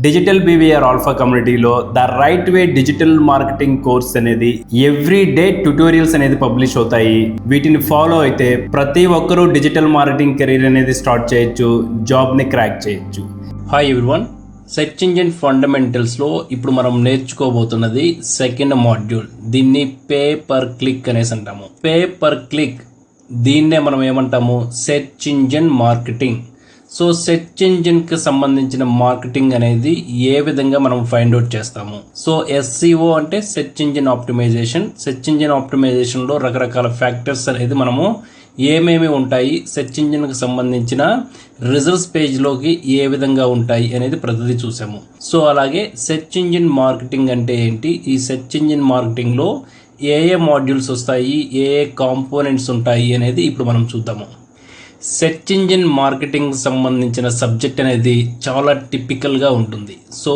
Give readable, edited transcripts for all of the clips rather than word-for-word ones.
Digital BVR alpha కమ్యూనిటీలో the right way digital marketing course అనేది every day tutorials అనేది publish అవుతాయి. వీటిని ఫాలో అయితే ప్రతి ఒక్కరూ డిజిటల్ మార్కెటింగ్ కెరీర్ అనేది స్టార్ట్ చేయొచ్చు, జాబ్ని క్రాక్ చేయొచ్చు. హాయ్ ఎవ్రీవన్, సెర్చ్ ఇంజిన్ ఫండమెంటల్స్లో ఇప్పుడు మనం నేర్చుకోబోతున్నది సెకండ్ మాడ్యూల్. దీన్ని పే పర్ క్లిక్ అనేసి అంటాము. పే పర్ క్లిక్ దీన్నే మనం ఏమంటాము, search engine marketing. So search ఇంజిన్కి సంబంధించిన మార్కెటింగ్ అనేది ఏ విధంగా మనం ఫైండ్ అవుట్ చేస్తాము. సో SEO అంటే search engine optimisation. Search engine ఆప్టిమైజేషన్లో రకరకాల ఫ్యాక్టర్స్ అనేది మనము ఏమేమి ఉంటాయి, సెర్చ్ ఇంజిన్కి సంబంధించిన రిజల్ట్స్ పేజ్లోకి ఏ విధంగా ఉంటాయి అనేది ప్రతిదీ చూసాము. సో అలాగే సెర్చ్ ఇంజిన్ మార్కెటింగ్ అంటే ఏంటి, ఈ సెర్చ్ ఇంజిన్ మార్కెటింగ్లో ఏ మాడ్యూల్స్ వస్తాయి, ఏ కాంపోనెంట్స్ ఉంటాయి అనేది ఇప్పుడు మనం చూద్దాము. సెర్చ్ ఇంజిన్ మార్కెటింగ్ సంబంధించిన సబ్జెక్ట్ అనేది చాలా టిపికల్గా ఉంటుంది. సో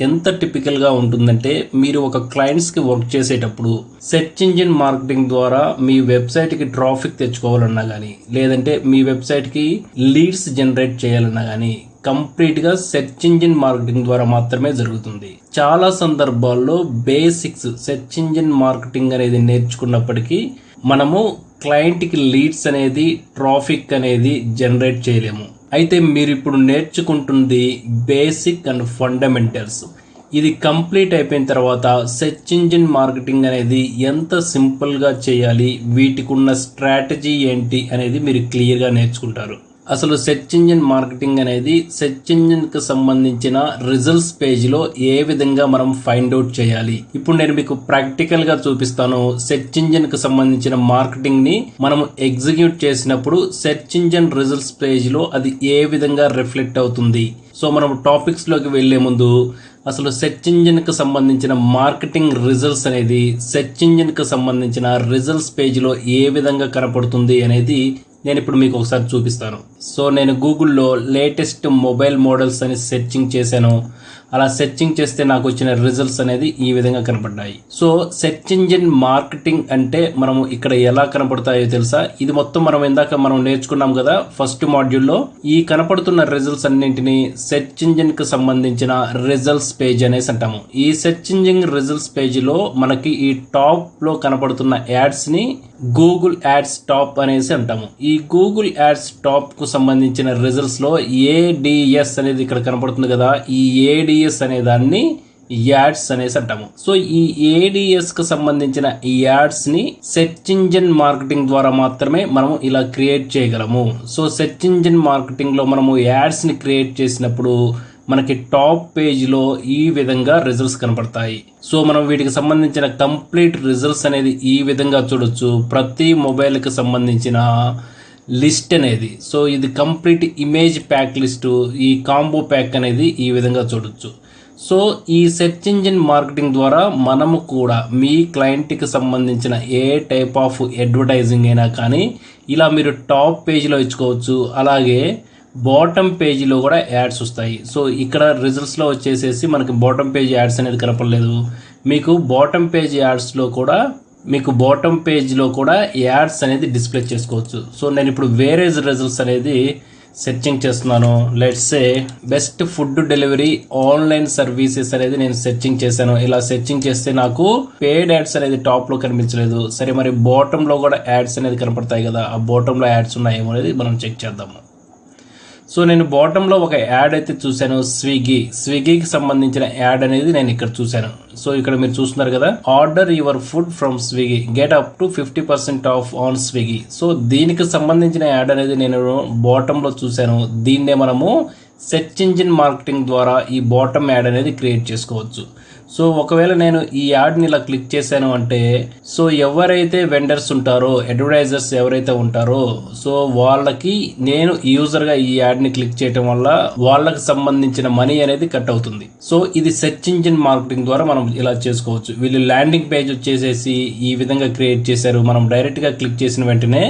ఎంత టిపికల్గా ఉంటుందంటే, మీరు ఒక క్లయింట్స్కి వర్క్ చేసేటప్పుడు సెర్చ్ ఇంజిన్ మార్కెటింగ్ ద్వారా మీ వెబ్సైట్కి ట్రాఫిక్ తెచ్చుకోవాలన్నా కానీ, లేదంటే మీ వెబ్సైట్కి లీడ్స్ జనరేట్ చేయాలన్నా కానీ కంప్లీట్గా సెర్చ్ ఇంజిన్ మార్కెటింగ్ ద్వారా మాత్రమే జరుగుతుంది. చాలా సందర్భాల్లో బేసిక్స్ సెర్చ్ ఇంజిన్ మార్కెటింగ్ అనేది నేర్చుకున్నప్పటికీ మనము క్లయింట్కి లీడ్స్ అనేది, ట్రాఫిక్ అనేది జనరేట్ చేయలేము. అయితే మీరు ఇప్పుడు నేర్చుకుంటుంది బేసిక్ అండ్ ఫండమెంటల్స్. ఇది కంప్లీట్ అయిపోయిన తర్వాత సెర్చ్ ఇంజిన్ మార్కెటింగ్ అనేది ఎంత సింపుల్గా చేయాలి, వీటికి ఉన్న స్ట్రాటజీ ఏంటి అనేది మీరు క్లియర్గా నేర్చుకుంటారు. అసలు సెర్చ్ ఇంజిన్ మార్కెటింగ్ అనేది సెర్చ్ ఇంజిన్కి సంబంధించిన రిజల్ట్స్ పేజ్లో ఏ విధంగా మనం ఫైండ్ అవుట్ చేయాలి. ఇప్పుడు నేను మీకు ప్రాక్టికల్గా చూపిస్తాను. సెర్చ్ ఇంజిన్కి సంబంధించిన మార్కెటింగ్ని మనం ఎగ్జిక్యూట్ చేసినప్పుడు సెర్చ్ ఇంజిన్ రిజల్ట్స్ పేజ్లో అది ఏ విధంగా రిఫ్లెక్ట్ అవుతుంది. సో మనం టాపిక్స్లోకి వెళ్లే ముందు అసలు సెర్చ్ ఇంజిన్కి సంబంధించిన మార్కెటింగ్ రిజల్ట్స్ అనేది సెర్చ్ ఇంజిన్కి సంబంధించిన రిజల్ట్స్ పేజ్లో ఏ విధంగా కనపడుతుంది అనేది నేను ఇప్పుడు మీకు ఒకసారి చూపిస్తాను. సో నేను గూగుల్లో లేటెస్ట్ మొబైల్ మోడల్స్ అని సెర్చింగ్ చేశాను. అలా సెర్చింగ్ చేస్తే నాకు వచ్చిన రిజల్ట్స్ అనేది ఈ విధంగా కనపడ్డాయి. సో సెర్చ్ ఇంజిన్ మార్కెటింగ్ అంటే మనము ఇక్కడ ఎలా కనపడతాయో తెలుసా? ఇది మొత్తం మనం ఇందాక మనం నేర్చుకున్నాం కదా ఫస్ట్ మాడ్యూల్లో. ఈ కనపడుతున్న రిజల్ట్స్ అన్నింటినీ సెర్చ్ ఇంజిన్ కి సంబంధించిన రిజల్ట్స్ పేజ్ అనేసి అంటాము. ఈ సెర్చ్ ఇంజిన్ రిజల్ట్స్ పేజ్ లో మనకి ఈ టాప్ లో కనపడుతున్న యాడ్స్ ని గూగుల్ యాడ్స్ టాప్ అనేసి అంటాము. ఈ గూగుల్ యాడ్స్ టాప్ కు సంబంధించిన రిజల్ట్స్ లో ADS అనేది ఇక్కడ కనపడుతుంది కదా, ఈ ADS అనే దాన్ని యాడ్స్ అనేసి అంటాము. సో ఈ ADS కు సంబంధించిన ఈ యాడ్స్ ని సెర్చ్ ఇంజిన్ మార్కెటింగ్ ద్వారా మాత్రమే మనము ఇలా క్రియేట్ చేయగలము. సో సెర్చ్ ఇంజిన్ మార్కెటింగ్ లో మనము యాడ్స్ ని క్రియేట్ చేసినప్పుడు మనకి టాప్ పేజ్లో ఈ విధంగా రిజల్ట్స్ కనపడతాయి. సో మనం వీటికి సంబంధించిన కంప్లీట్ రిజల్ట్స్ అనేది ఈ విధంగా చూడొచ్చు. ప్రతి మొబైల్కి సంబంధించిన లిస్ట్ అనేది, సో ఇది కంప్లీట్ ఇమేజ్ ప్యాక్ లిస్టు, ఈ కాంబో ప్యాక్ అనేది ఈ విధంగా చూడొచ్చు. సో ఈ సెర్చ్ ఇంజిన్ మార్కెటింగ్ ద్వారా మనము కూడా మీ క్లయింట్కి సంబంధించిన ఏ టైప్ ఆఫ్ అడ్వర్టైజింగ్ అయినా కానీ ఇలా మీరు టాప్ పేజ్లో ఇచ్చుకోవచ్చు. అలాగే బాటమ్ పేజీలో కూడా యాడ్స్ వస్తాయి. సో ఇక్కడ రిజల్ట్స్లో వచ్చేసేసి మనకి బాటమ్ పేజ్ యాడ్స్ అనేది కనపడలేదు. మీకు బాటమ్ పేజ్ యాడ్స్లో కూడా బాటమ్ పేజ్లో కూడా యాడ్స్ అనేది డిస్ప్లే చేసుకోవచ్చు. సో నేను ఇప్పుడు వేరే రిజల్ట్స్ అనేది సెర్చింగ్ చేస్తున్నాను. Let's say best food delivery online services అనేది నేను సెర్చింగ్ చేశాను. ఇలా సెర్చింగ్ చేస్తే నాకు పేడ్ యాడ్స్ అనేది టాప్ లో కనిపించలేదు. సరే, మరి బాటమ్ లో కూడా యాడ్స్ అనేది కనపడతాయి కదా, ఆ బాటమ్ లో యాడ్స్ ఉన్నాయేమో అనేది మనం చెక్ చేద్దాము. సో నేను బాటంలో ఒక యాడ్ అయితే చూశాను, స్విగ్గీకి సంబంధించిన యాడ్ అనేది నేను ఇక్కడ చూశాను. సో ఇక్కడ మీరు చూస్తున్నారు కదా, order your food from Swiggy, get up to 50% of on Swiggy. So దీనికి సంబంధించిన యాడ్ అనేది నేను బాటంలో చూశాను. దీన్నే మనము సెర్చ్ ఇంజిన్ మార్కెటింగ్ ద్వారా ఈ బాటమ్ యాడ్ అనేది క్రియేట్ చేసుకోవచ్చు. సో ఒకవేళ నేను ఈ యాడ్ని ఇలా క్లిక్ చేశాను అంటే, సో ఎవరైతే వెండర్స్ ఉంటారో, అడ్వర్టైజర్స్ ఎవరైతే ఉంటారో, సో వాళ్ళకి నేను యూజర్గా ఈ యాడ్ని క్లిక్ చేయడం వల్ల వాళ్ళకి సంబంధించిన మనీ అనేది కట్ అవుతుంది. సో ఇది సెర్చ్ ఇంజిన్ మార్కెటింగ్ ద్వారా మనం ఇలా చేసుకోవచ్చు. వీళ్ళు ల్యాండింగ్ పేజ్ వచ్చేసేసి ఈ విధంగా క్రియేట్ చేశారు. మనం డైరెక్ట్గా క్లిక్ చేసిన వెంటనే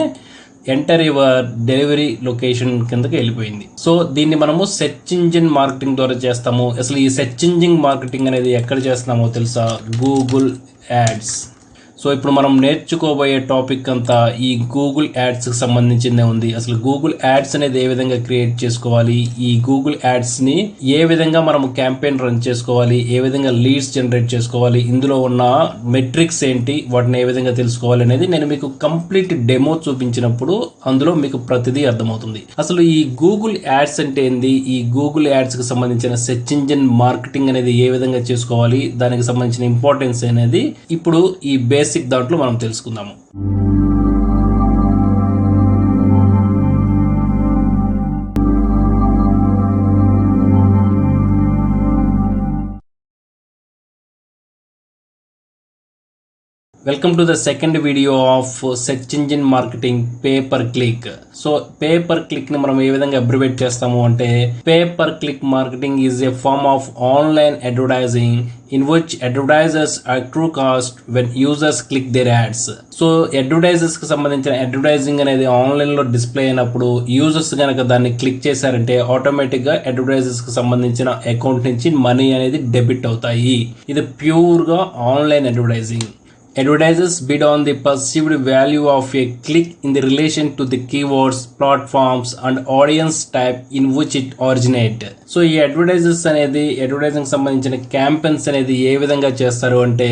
ఎంటర్ యువర్ డెలివరీ లొకేషన్ కిందకి వెళ్ళిపోయింది. సో దీన్ని మనము సెర్చ్ ఇంజిన్ మార్కెటింగ్ ద్వారా చేస్తాము. అసలు ఈ సెర్చ్ ఇంజిన్ మార్కెటింగ్ అనేది ఎక్కడ చేస్తున్నామో తెలుసా? Google ads. సో ఇప్పుడు మనం నేర్చుకోబోయే టాపిక్ అంతా ఈ గూగుల్ యాడ్స్ కి సంబంధించిందే ఉంది. అసలు గూగుల్ యాడ్స్ అనేది ఏ విధంగా క్రియేట్ చేసుకోవాలి, ఈ గూగుల్ యాడ్స్ ని ఏ విధంగా మనం క్యాంపెయిన్ రన్ చేసుకోవాలి, ఏ విధంగా లీడ్స్ జనరేట్ చేసుకోవాలి, ఇందులో ఉన్న మెట్రిక్స్ ఏంటి, వాటిని ఏ విధంగా తెలుసుకోవాలి అనేది నేను మీకు కంప్లీట్ డెమో చూపించినప్పుడు అందులో మీకు ప్రతిదీ అర్థమవుతుంది. అసలు ఈ గూగుల్ యాడ్స్ అంటే ఏంది, ఈ గూగుల్ యాడ్స్ కి సంబంధించిన సెర్చ్ ఇంజిన్ మార్కెటింగ్ అనేది ఏ విధంగా చేసుకోవాలి, దానికి సంబంధించిన ఇంపార్టెన్స్ అనేది ఇప్పుడు ఈ బేసిక్ దాంట్లో మనం తెలుసుకుందాము. Welcome to the second video of search engine marketing pay per click. So pay per click ని మనం ఏ విధంగా అబ్రివేట్ చేస్తాము అంటే, pay per click marketing is a form of online advertising in which advertisers accrue cost when users click their ads. So advertisers కి సంబంధించిన advertising అనేది online లో డిస్ప్లే అయినప్పుడు యూజర్స్ కనుక దాన్ని క్లిక్ చేశారంటే ఆటోమేటిక్ గా అడ్వర్టైజర్స్ కి సంబంధించిన అకౌంట్ నుంచి మనీ అనేది డెబిట్ అవుతాయి. ఇది ప్యూర్ గా online advertising. Advertisers bid on the perceived value of a click in the relation to the keywords, platforms and audience type in which it originate. So ఈ advertisers అనేది advertising సంబంధించిన campaigns అనేది ఏ విధంగా చేస్తారు అంటే,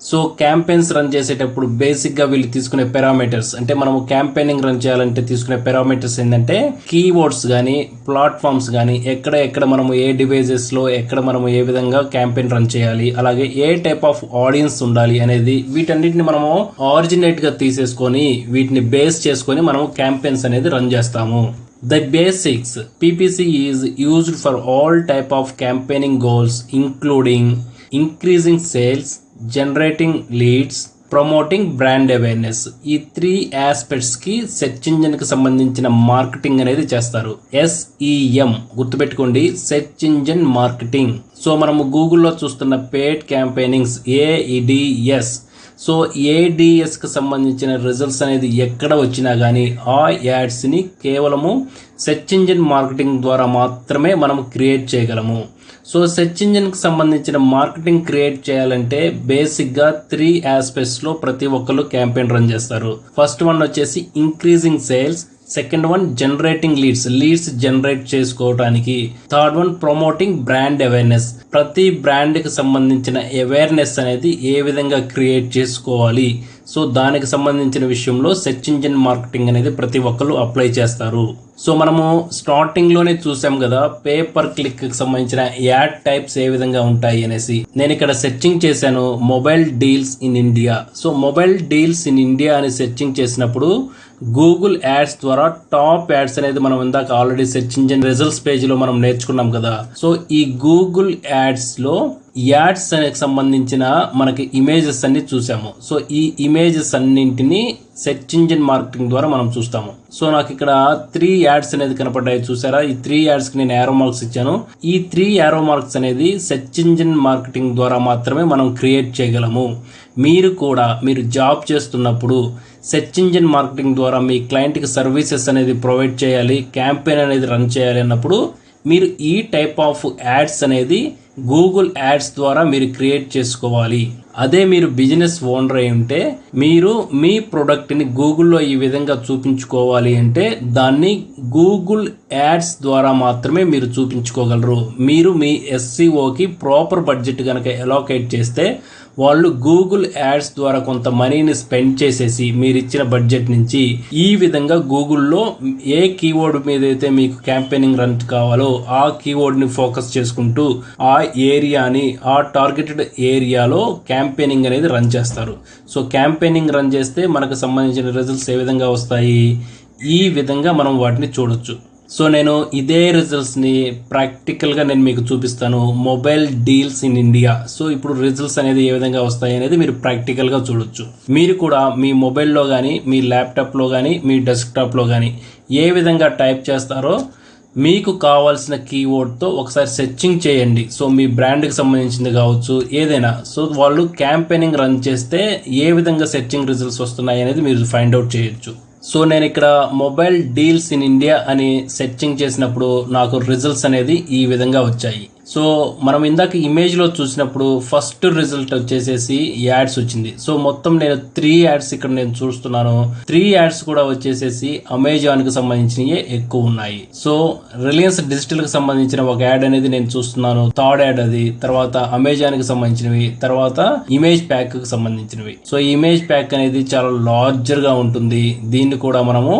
సో క్యాంపెయిన్స్ రన్ చేసేటప్పుడు బేసిక్గా వీళ్ళు తీసుకునే పారామీటర్స్, అంటే మనము క్యాంపెయినింగ్ రన్ చేయాలంటే తీసుకునే పారామీటర్స్ ఏంటంటే కీవర్డ్స్ కానీ ప్లాట్ఫామ్స్ కానీ ఎక్కడ మనము ఏ డివైజెస్లో ఎక్కడ మనము ఏ విధంగా క్యాంపెయిన్ రన్ చేయాలి, అలాగే ఏ టైప్ ఆఫ్ ఆడియన్స్ ఉండాలి అనేది వీటన్నిటిని మనము ఆరిజినేట్గా తీసేసుకొని వీటిని బేస్ చేసుకొని మనము క్యాంపెయిన్స్ అనేది రన్ చేస్తాము. The basics. PPC is used for all type of campaigning goals including increasing sales, generating leads, promoting brand awareness. ఈ 3 ఆస్పెక్ట్స్ కి సెర్చ్ ఇంజిన్ కి సంబంధించిన మార్కెటింగ్ అనేది చేస్తారు. SEM గుర్తుపెట్టుకోండి, సెర్చ్ ఇంజిన్ మార్కెటింగ్. సో మనము గూగుల్లో చూస్తున్న పేడ్ క్యాంపెయినింగ్స్ AEDS. సో ADS కి సంబంధించిన రిజల్ట్స్ అనేది ఎక్కడ వచ్చినా కానీ ఆ యాడ్స్ ని కేవలము సెర్చ్ ఇంజిన్ మార్కెటింగ్ ద్వారా మాత్రమే మనం క్రియేట్ చేయగలము. సో సెర్చ్ ఇంజిన్ కి సంబంధించిన మార్కెటింగ్ క్రియేట్ చేయాలంటే బేసిక్ గా 3 ఆస్పెక్ట్స్ లో ప్రతి ఒక్కరు క్యాంపెయిన్ రన్ చేస్తారు. ఫస్ట్ వన్ వచ్చేసి increasing sales, second one generating leads generate చేసుకోవడానికి, third one promoting brand awareness, ప్రతి బ్రాండ్ కి సంబంధించిన అవేర్నెస్ అనేది ఏ విధంగా క్రియేట్ చేసుకోవాలి. సో దానికి సంబంధించిన విషయంలో సెర్చ్ ఇంజిన్ మార్కెటింగ్ అనేది ప్రతి ఒక్కరు అప్లై చేస్తారు. సో మనము స్టార్టింగ్ లోనే చూసాం కదా పేపర్ క్లిక్ కి సంబంధించిన యాడ్ టైప్స్ ఏ విధంగా ఉంటాయి అనేసి. నేను ఇక్కడ సెర్చింగ్ చేశాను mobile deals in India. So mobile deals in India అని సెర్చింగ్ చేసినప్పుడు గూగుల్ యాడ్స్ ద్వారా టాప్ యాడ్స్ అనేది మనం ఇందాక already search engine results page లో మనం నేర్చుకున్నాం కదా. సో ఈ గూగుల్ యాడ్స్ లో యాడ్స్ అనేది సంబంధించిన మనకి ఇమేజెస్ అన్ని చూసాము. సో ఈ ఇమేజెస్ అన్నింటినీ సెర్చ్ ఇంజిన్ మార్కెటింగ్ ద్వారా మనం చూస్తాము. సో నాకు ఇక్కడ 3 యాడ్స్ అనేది కనపడ్డాయి చూసారా. ఈ 3 యాడ్స్ కి నేను యారో మార్క్స్ ఇచ్చాను. ఈ 3 యారో మార్క్స్ అనేది సెర్చ్ ఇంజిన్ మార్కెటింగ్ ద్వారా మాత్రమే మనం క్రియేట్ చేయగలము. మీరు కూడా మీరు జాబ్ చేస్తున్నప్పుడు సెర్చ్ ఇంజిన్ మార్కెటింగ్ ద్వారా మీ క్లయింట్కి సర్వీసెస్ అనేది ప్రొవైడ్ చేయాలి, క్యాంపెయిన్ అనేది రన్ చేయాలి అన్నప్పుడు మీరు ఈ టైప్ ఆఫ్ యాడ్స్ అనేది గూగుల్ యాడ్స్ ద్వారా మీరు క్రియేట్ చేసుకోవాలి. అదే మీరు బిజినెస్ ఓనర్ అయి ఉంటే మీరు మీ ప్రొడక్ట్ని గూగుల్లో ఈ విధంగా చూపించుకోవాలి అంటే దాన్ని గూగుల్ యాడ్స్ ద్వారా మాత్రమే మీరు చూపించుకోగలరు. మీరు మీ SEOకి ప్రాపర్ బడ్జెట్ కనుక అలోకేట్ చేస్తే వాళ్ళు గూగుల్ యాడ్స్ ద్వారా కొంత మనీని స్పెండ్ చేసేసి మీరు ఇచ్చిన బడ్జెట్ నుంచి ఈ విధంగా గూగుల్లో ఏ కీవర్డ్ మీద అయితే మీకు క్యాంపెయినింగ్ రన్ కావాలో ఆ కీవర్డ్ ని ఫోకస్ చేసుకుంటూ ఆ ఏరియాని ఆ టార్గెటెడ్ ఏరియాలో క్యాంపెయినింగ్ అనేది రన్ చేస్తారు. సో క్యాంపెయినింగ్ రన్ చేస్తే మనకు సంబంధించిన రిజల్ట్స్ ఏ విధంగా వస్తాయి, ఈ విధంగా మనం వాటిని చూడొచ్చు. సో నేను ఇదే రిజల్ట్స్ని ప్రాక్టికల్గా నేను మీకు చూపిస్తాను mobile deals in India. So ఇప్పుడు రిజల్ట్స్ అనేది ఏ విధంగా వస్తాయి అనేది మీరు ప్రాక్టికల్గా చూడొచ్చు. మీరు కూడా మీ మొబైల్లో కానీ మీ ల్యాప్టాప్లో కానీ మీ డెస్క్టాప్లో కానీ ఏ విధంగా టైప్ చేస్తారో మీకు కావాల్సిన కీవర్డ్తో ఒకసారి సెర్చింగ్ చేయండి. సో మీ బ్రాండ్కి సంబంధించింది కావచ్చు ఏదైనా. సో వాళ్ళు క్యాంపెయినింగ్ రన్ చేస్తే ఏ విధంగా సెర్చింగ్ రిజల్ట్స్ వస్తున్నాయి అనేది మీరు ఫైండ్ అవుట్ చేయొచ్చు. సో నేను ఇక్కడ మొబైల్ డీల్స్ ఇన్ ఇండియా అని సెర్చింగ్ చేసినప్పుడు నాకు రిజల్ట్స్ అనేది ఈ విధంగా వచ్చాయి. సో మనం ఇందాక ఇమేజ్లో చూసినప్పుడు ఫస్ట్ రిజల్ట్ వచ్చేసేసి యాడ్స్ వచ్చింది. సో మొత్తం నేను 3 యాడ్స్ ఇక్కడ నేను చూస్తున్నాను. 3 యాడ్స్ కూడా వచ్చేసేసి అమెజాన్కి సంబంధించినవి ఎక్కువ ఉన్నాయి. సో రిలయన్స్ డిజిటల్కి సంబంధించిన ఒక యాడ్ అనేది నేను చూస్తున్నాను, థర్డ్ యాడ్ అది. తర్వాత అమెజాన్కి సంబంధించినవి, తర్వాత ఇమేజ్ ప్యాక్కి సంబంధించినవి. సో ఇమేజ్ ప్యాక్ అనేది చాలా లార్జర్గా ఉంటుంది. దీన్ని కూడా మనము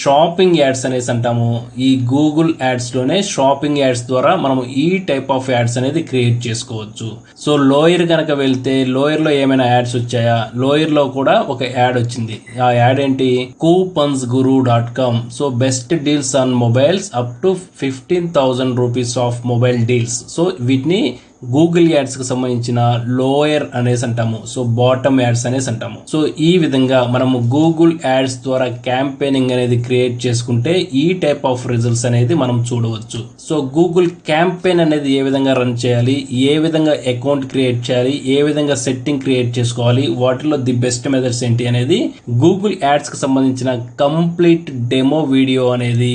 షాపింగ్ యాడ్స్ అనేసి అంటాము. ఈ గూగుల్ యాడ్స్లోనే షాపింగ్ యాడ్స్ ద్వారా మనము ఈ టైప్ ఆఫ్ యాడ్స్ అనేది క్రియేట్ చేసుకోవచ్చు. సో లోయర్ కనుక వెళ్తే లోయర్లో ఏమైనా యాడ్స్ వచ్చాయా? లోయర్లో కూడా ఒక యాడ్ వచ్చింది. ఆ యాడ్ ఏంటి? coupongsguru.com. So best deals on mobiles up to 15,000 rupees of mobile deals. So వీటిని గూగుల్ యాడ్స్ కి సంబంధించిన లోయర్ అనేసి అంటాము. సో బాటమ్ యాడ్స్ అనేసి అంటాము. సో ఈ విధంగా మనము గూగుల్ యాడ్స్ ద్వారా క్యాంపెయినింగ్ అనేది క్రియేట్ చేసుకుంటే ఈ టైప్ ఆఫ్ రిజల్ట్స్ అనేది మనం చూడవచ్చు. సో గూగుల్ క్యాంపెయిన్ అనేది ఏ విధంగా రన్ చేయాలి, ఏ విధంగా అకౌంట్ క్రియేట్ చేయాలి, ఏ విధంగా సెట్టింగ్ క్రియేట్ చేసుకోవాలి, వాటిలో ది బెస్ట్ మెథడ్స్ ఏంటి అనేది గూగుల్ యాడ్స్ కి సంబంధించిన కంప్లీట్ డెమో వీడియో అనేది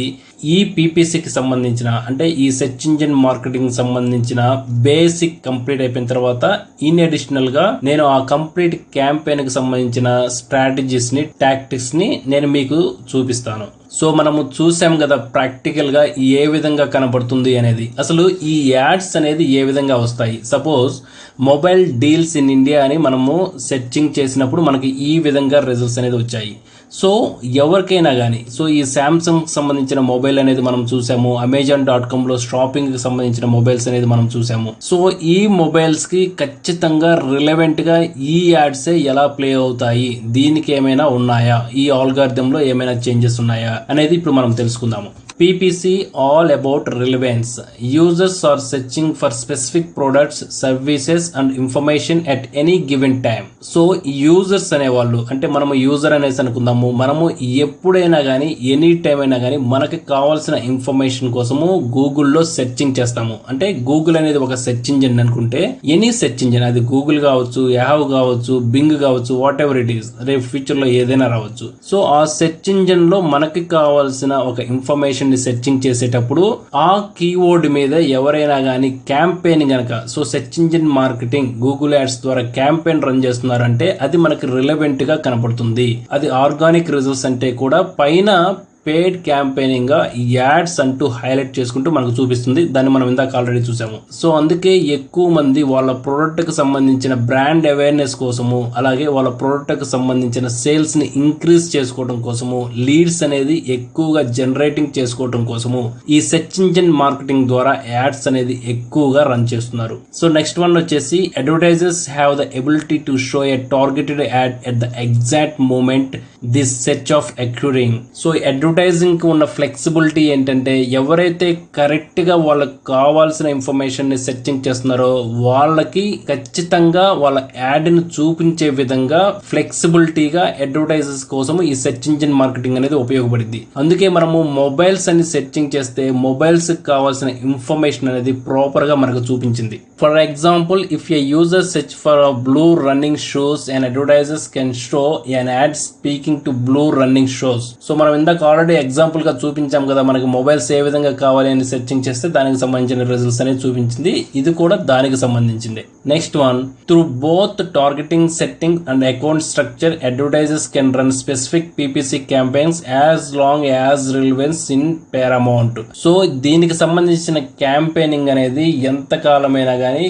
ఈ పీపీసీకి సంబంధించిన, అంటే ఈ సెర్చ్ ఇంజిన్ మార్కెటింగ్ సంబంధించిన బేసిక్ కంప్లీట్ అయిపోయిన తర్వాత ఇన్ అడిషనల్ గా నేను ఆ కంప్లీట్ క్యాంపెయిన్ కి సంబంధించిన స్ట్రాటజీస్ ని, టాక్టిక్స్ ని నేను మీకు చూపిస్తాను. సో మనము చూసాం కదా ప్రాక్టికల్ గా ఏ విధంగా కనబడుతుంది అనేది. అసలు ఈ యాడ్స్ అనేది ఏ విధంగా వస్తాయి? Suppose mobile deals in India అని మనము సెర్చింగ్ చేసినప్పుడు మనకి ఈ విధంగా రిజల్ట్స్ అనేది వచ్చాయి. సో ఎవరికైనా కానీ, సో ఈ శాంసంగ్ సంబంధించిన మొబైల్ అనేది మనం చూసాము, అమెజాన్.com లో షాపింగ్ కి సంబంధించిన మొబైల్స్ అనేది మనం చూసాము. సో ఈ మొబైల్స్ కి ఖచ్చితంగా రిలవెంట్ గా ఈ యాడ్స్ ఎలా ప్లే అవుతాయి, దీనికి ఏమైనా ఉన్నాయా, ఈ ఆల్గారిథం లో ఏమైనా చేంజెస్ ఉన్నాయా అనేది ఇప్పుడు మనం తెలుసుకుందాము. PPC all about relevance. Users are searching for specific products, services and information at any given time. So users అనేవాళ్ళు, అంటే మనము యూజర్ అనేసి అనుకుందాము, మనము ఎప్పుడైనా కానీ ఎనీ టైం అయినా కానీ మనకి కావాల్సిన ఇన్ఫర్మేషన్ కోసము గూగుల్లో సెర్చింగ్ చేస్తాము. అంటే గూగుల్ అనేది ఒక సెర్చ్ ఇంజిన్ అనుకుంటే, ఎనీ సెర్చ్ ఇంజిన్, అది గూగుల్ కావచ్చు, యాహూ కావచ్చు, బింగ్ కావచ్చు, వాట్ ఎవర్ ఇట్ ఈస్, రేపు ఫ్యూచర్ లో ఏదైనా రావచ్చు. సో ఆ సెర్చ్ ఇంజిన్ లో మనకి కావాల్సిన ఒక ఇన్ఫర్మేషన్ సెర్చింగ్ చేసేటప్పుడు ఆ కీవర్డ్ మీద ఎవరైనా కానీ క్యాంపెయిన్ గనక, so search engine marketing Google ads ద్వారా క్యాంపెయిన్ రన్ చేస్తున్నారంటే అది మనకి రిలవెంట్ గా కనపడుతుంది. అది ఆర్గానిక్ రిజల్ట్స్ అంటే కూడా పైన పేడ్ క్యాంపెయినింగ్ గా యాడ్స్ అంటూ హైలైట్ చేసుకుంటూ మనకు చూపిస్తుంది. దాన్ని మనం ఇందాక ఆల్రెడీ చూసాము. సో అందుకే ఎక్కువ మంది వాళ్ళ ప్రోడక్ట్ కి సంబంధించిన బ్రాండ్ అవేర్నెస్ కోసము, అలాగే వాళ్ళ ప్రోడక్ట్ కి సంబంధించిన సేల్స్ ని ఇంక్రీజ్ చేసుకోవడం కోసము, లీడ్స్ అనేది ఎక్కువగా జనరేటింగ్ చేసుకోవడం కోసము ఈ సెర్చ్ ఇంజిన్ మార్కెటింగ్ ద్వారా యాడ్స్ అనేది ఎక్కువగా రన్ చేస్తున్నారు. సో నెక్స్ట్ వన్ వచ్చేసి advertisers have the ability to show a targeted ad at the exact moment this search of occurring. So advertising కి ఉన్న ఫ్లెక్సిబిలిటీ ఏంటంటే, ఎవరైతే కరెక్ట్ గా వాళ్ళకి కావాల్సిన ఇన్ఫర్మేషన్ ని సెర్చింగ్ చేస్తున్నారో వాళ్ళకి ఖచ్చితంగా వాళ్ళ యాడ్ ని చూపించే విధంగా ఫ్లెక్సిబిలిటీగా అడ్వర్టైజర్స్ కోసం ఈ సెర్చ్ ఇంజిన్ మార్కెటింగ్ అనేది ఉపయోగపడింది. అందుకే మనము మొబైల్స్ అని సెర్చింగ్ చేస్తే మొబైల్స్ కి కావాల్సిన ఇన్ఫర్మేషన్ అనేది ప్రాపర్ గా మనకు చూపించింది. For example, if A user search for blue running shoes and advertisers can show an ad speaking to blue running shoes. So మనం ఇందాక ఆల్రెడీ ఎగ్జాంపుల్ గా చూపించాం కదా, మనకి మొబైల్స్ ఏ విధంగా కావాలి అని సెర్చింగ్ చేస్తే దానికి సంబంధించిన రిజల్ట్స్ అనేది చూపించింది. ఇది కూడా దానికి సంబంధించింది. Next one, through both targeting setting and account structure advertisers can run specific PPC campaigns as long as relevance in paramount. So దీనికి సంబంధించిన క్యాంపెయినింగ్ అనేది ఎంత కాలమైనా కానీ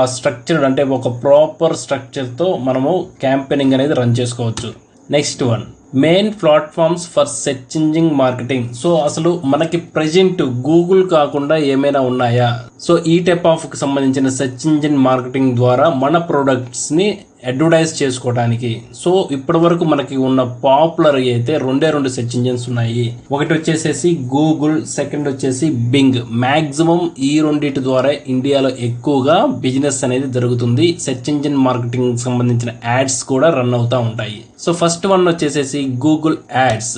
ఆ స్ట్రక్చర్, అంటే ఒక ప్రాపర్ స్ట్రక్చర్ తో మనము క్యాంపెయినింగ్ అనేది రన్ చేసుకోవచ్చు. Next one, main platforms for search engine marketing. So అసలు మనకి ప్రెజెంట్ గూగుల్ కాకుండా ఏమైనా ఉన్నాయా? సో ఈ టైప్ ఆఫ్ కి సంబంధించిన సెర్చ్ ఇంజిన్ మార్కెటింగ్ ద్వారా మన ప్రొడక్ట్స్ ని అడ్వర్టైజ్ చేసుకోవడానికి. సో ఇప్పటి వరకు మనకి ఉన్న పాపులర్ అయితే రెండు సెర్చ్ ఇంజిన్స్ ఉన్నాయి. ఒకటి వచ్చేసేసి గూగుల్, సెకండ్ వచ్చేసి బింగ్. మాక్సిమం ఈ రెండింటి ద్వారా ఇండియాలో ఎక్కువగా బిజినెస్ అనేది జరుగుతుంది. సెర్చ్ ఇంజిన్ మార్కెటింగ్ సంబంధించిన యాడ్స్ కూడా రన్ అవుతా ఉంటాయి. సో ఫస్ట్ వన్ వచ్చేసేసి Google ads.